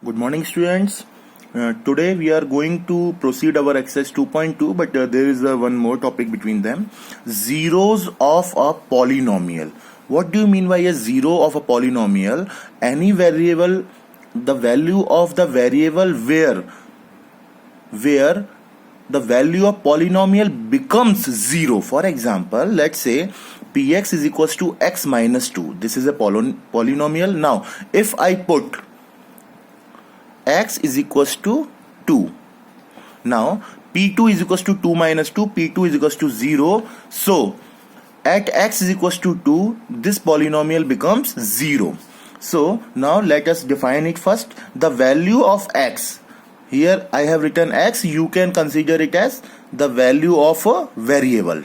Good morning, students. Today we are going to proceed our exercise 2.2, but there is one more topic between them. Zeros of a polynomial. What do you mean by a zero of a polynomial? Any variable, the value of the variable where the value of polynomial becomes zero. For example, let's say px is equals to x minus 2. This is a polynomial. Now, if I put x is equals to 2. Now p2 is equals to 2 minus 2, p2 is equals to 0. So at x is equals to 2, this polynomial becomes 0. So now let us define it first. The value of x, here I have written x, you can consider it as the value of a variable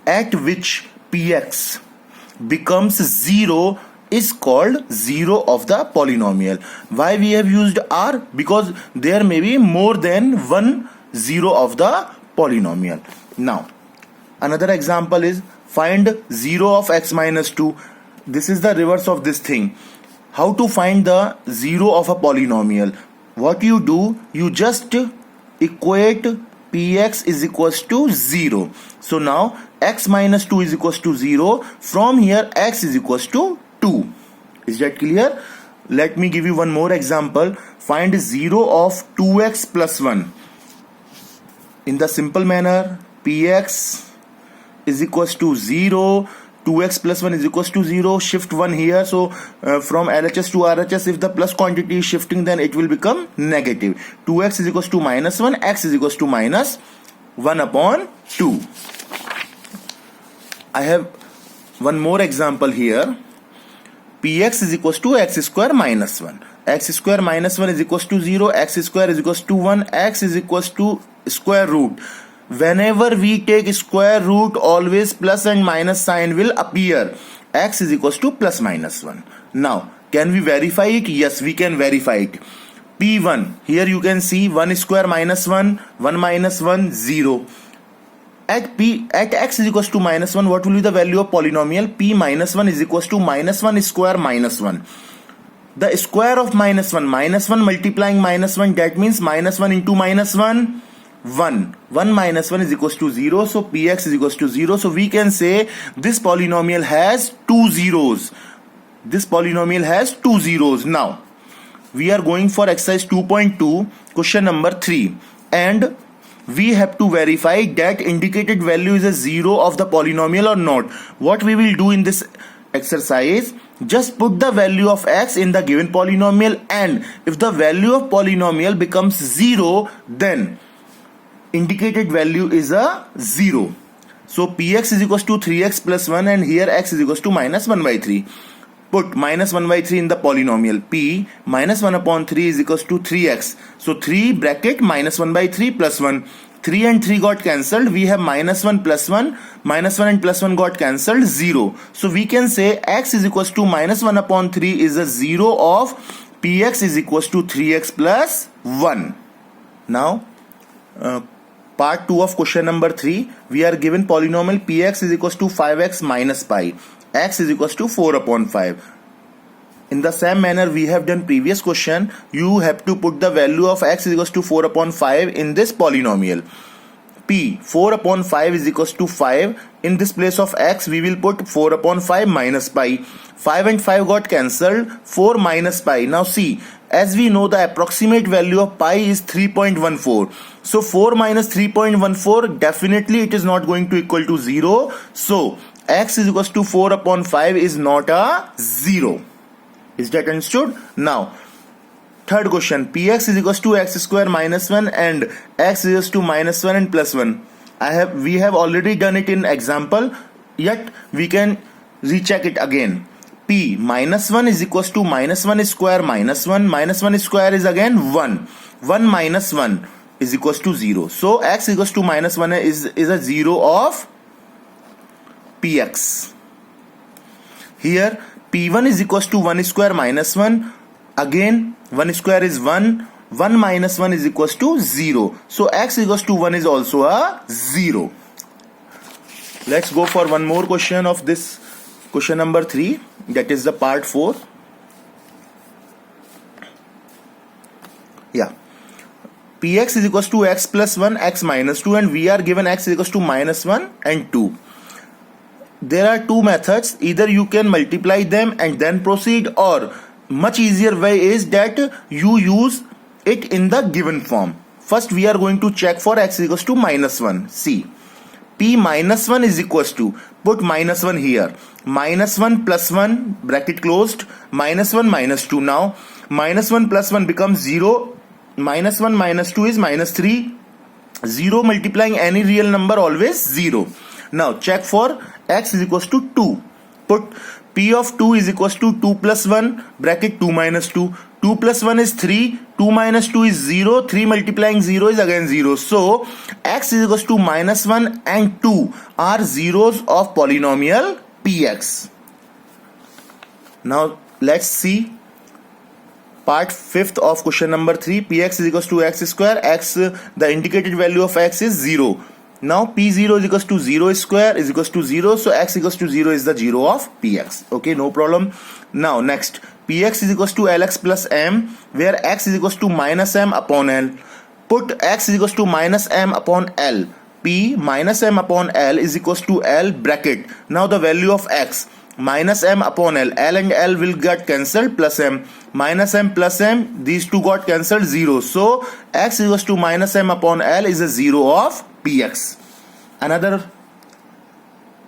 at which px becomes 0 is called zero of the polynomial. Why we have used r? Because there may be more than one zero of the polynomial. Now another example is find 0 of x minus 2. This is the reverse of this thing. How to find the zero of a polynomial? What you do, you just equate px is equals to 0. So now x minus 2 is equals to 0. From here x is equals to 2. Is that clear? Let me give you one more example. Find 0 of 2x plus 1. In the simple manner, px is equals to 0. 2x plus 1 is equals to 0. Shift 1 here. So from LHS to RHS, if the plus quantity is shifting, then it will become negative. 2x is equals to minus 1. X is equals to minus 1 upon 2. I have one more example here. Px is equals to x square minus 1. X square minus 1 is equals to 0. X square is equals to 1. X is equals to square root. Whenever we take square root, always plus and minus sign will appear. X is equals to plus minus 1. Now, can we verify it? Yes, we can verify it. P1, here you can see 1 square minus 1, 1 minus 1, 0. At x is equals to minus 1, what will be the value of polynomial? P minus 1 is equals to minus 1 square minus 1. The square of minus 1 multiplying minus 1, that means minus 1 into minus 1, 1. 1 minus 1 is equals to 0. So px is equals to 0. So we can say this polynomial has two zeros. This polynomial has two zeros. Now, we are going for exercise 2.2, question number 3. And we have to verify that indicated value is a zero of the polynomial or not. What we will do in this exercise, just put the value of x in the given polynomial, and if the value of polynomial becomes 0, then indicated value is a 0. So px is equals to 3x plus 1, and here x is equals to minus 1 by 3. Put minus 1 by 3 in the polynomial. P minus 1 upon 3 is equals to 3x. So 3 bracket minus 1 by 3 plus 1. 3 and 3 got cancelled. We have minus 1 plus 1. Minus 1 and plus 1 got cancelled. 0. So we can say x is equals to minus 1 upon 3 is a 0 of px is equals to 3x plus 1. Now, part 2 of question number 3. We are given polynomial px is equals to 5x minus pi. X is equals to 4 upon 5. In the same manner we have done previous question, you have to put the value of x is equals to 4 upon 5 in this polynomial. P 4 upon 5 is equals to 5. In this place of x we will put 4 upon 5 minus pi. 5 and 5 got cancelled. 4 minus pi. Now see, as we know the approximate value of pi is 3.14. So 4 minus 3.14, definitely it is not going to equal to 0. So x is equals to 4 upon 5 is not a 0. Is that understood? Now, third question. Px is equals to x square minus 1 and x is equals to minus 1 and plus 1. We have already done it in example, yet we can recheck it again. P minus 1 is equals to minus 1 square minus 1. Minus 1 square is again 1. 1 minus 1 is equals to 0. So x equals to minus 1 is a 0 of px. Here p1 is equals to 1 square minus 1. Again 1 square is 1. 1 minus 1 is equals to 0. So x equals to 1 is also a 0. Let's go for one more question of this question number 3. That is the part 4. Yeah. Px is equals to x plus 1, x minus 2, and we are given x is equals to minus 1 and 2. There are two methods. Either you can multiply them and then proceed, or much easier way is that you use it in the given form. First we are going to check for x is equals to minus 1. See, p minus 1 is equals to, put minus 1 here, minus 1 plus 1 bracket closed, minus 1 minus 2. Now minus 1 plus 1 becomes 0, minus 1 minus 2 is minus 3, 0 multiplying any real number always 0. Now check for x is equals to 2. Put p of 2 is equals to 2 plus 1 bracket 2 minus 2. 2 plus 1 is 3, 2 minus 2 is 0, 3 multiplying 0 is again 0. So x is equals to minus 1 and 2 are zeros of polynomial px. Now let's see part 5th of question number 3. Px is equals to x square. X, the indicated value of x is 0. Now p0 is equals to 0 square is equals to 0. So x equals to 0 is the 0 of px. Okay, no problem. Now next, px is equals to lx plus m, where x is equals to minus m upon l. Put x is equals to minus m upon l. P minus m upon l is equals to l bracket. Now the value of x, minus m upon l, l and l will get cancelled, plus m, minus m plus m, these two got cancelled, 0. So x is equals to minus m upon l is a 0 of px. Another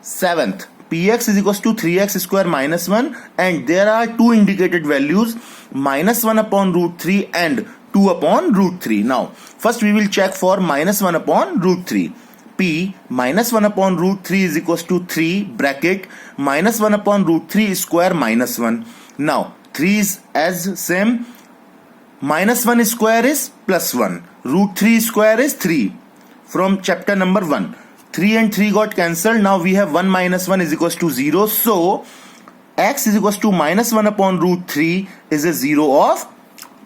7th, px is equals to 3x square minus 1, and there are two indicated values, minus 1 upon root 3 and 2 upon root 3. Now first we will check for minus 1 upon root 3. P minus 1 upon root 3 is equals to 3 bracket minus 1 upon root 3 square minus 1. Now 3 is as same, minus 1 square is plus 1, root 3 square is 3 from chapter number 1. 3 and 3 got cancelled. Now we have 1 minus 1 is equals to 0. So x is equals to minus 1 upon root 3 is a 0 of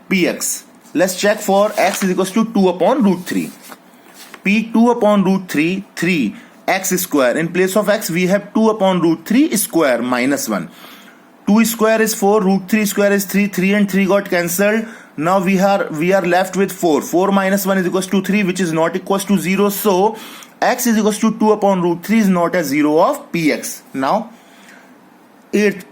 px. Let's check for x is equals to 2 upon root 3. P 2 upon root 3, 3 x square. In place of x we have 2 upon root 3 square minus 1. 2 square is 4, root 3 square is 3, 3 and 3 got cancelled. Now we are left with 4. 4 minus 1 is equals to 3, which is not equals to 0. So x is equals to 2 upon root 3 is not a 0 of px. Now 8th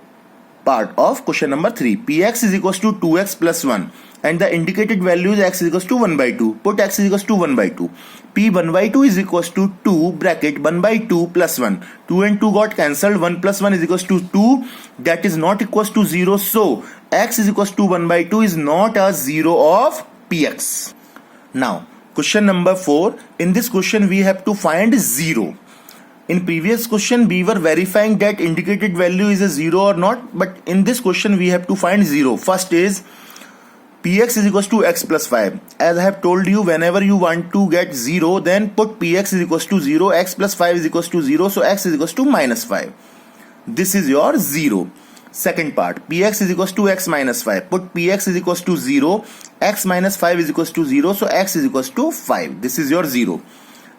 part of question number 3. Px is equals to 2x plus 1, and the indicated value is x is equals to 1 by 2. Put x is equals to 1 by 2. P 1 by 2 is equals to 2 bracket 1 by 2 plus 1. 2 and 2 got cancelled. 1 plus 1 is equals to 2. That is not equals to 0. So x is equals to 1 by 2 is not a 0 of px. Now question number 4. In this question we have to find 0. In previous question we were verifying that indicated value is a 0 or not, but in this question we have to find 0. First is px is equals to x plus 5. As I have told you, whenever you want to get 0, then put px is equals to 0, x plus 5 is equals to 0, so x is equals to minus 5. This is your 0. Second part, px is equals to x minus 5. Put px is equals to 0, x minus 5 is equals to 0, so x is equals to 5. This is your 0.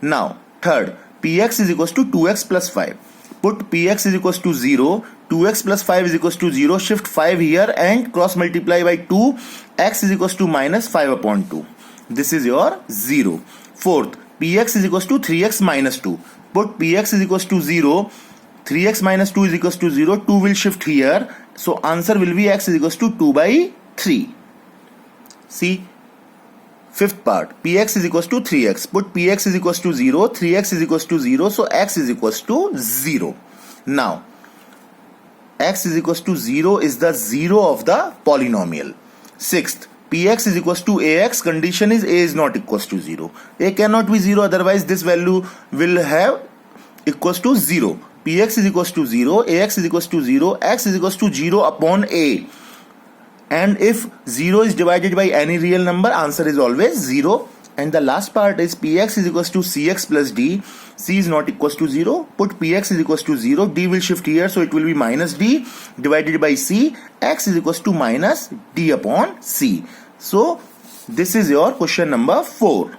Now, third, px is equals to 2x plus 5. Put px is equals to 0, 2x plus 5 is equals to 0, shift 5 here and cross multiply by 2, x is equals to minus 5 upon 2. This is your 0. Fourth, px is equals to 3x minus 2. Put px is equals to 0, 3x minus 2 is equals to 0, 2 will shift here, so answer will be x is equals to 2 by 3. See, fifth part, px is equals to 3x. Put px is equals to 0, 3x is equals to 0, so x is equals to 0. Now, x is equals to 0 is the 0 of the polynomial. Sixth, px is equals to ax, condition is a is not equals to 0. A cannot be 0, otherwise this value will have equals to 0. Px is equals to 0, ax is equals to 0, x is equals to 0 upon a. And if 0 is divided by any real number, answer is always 0. And the last part is px is equals to cx plus d. C is not equals to 0. Put px is equals to 0. D will shift here, so it will be minus d divided by c. X is equals to minus d upon c. So this is your question number 4.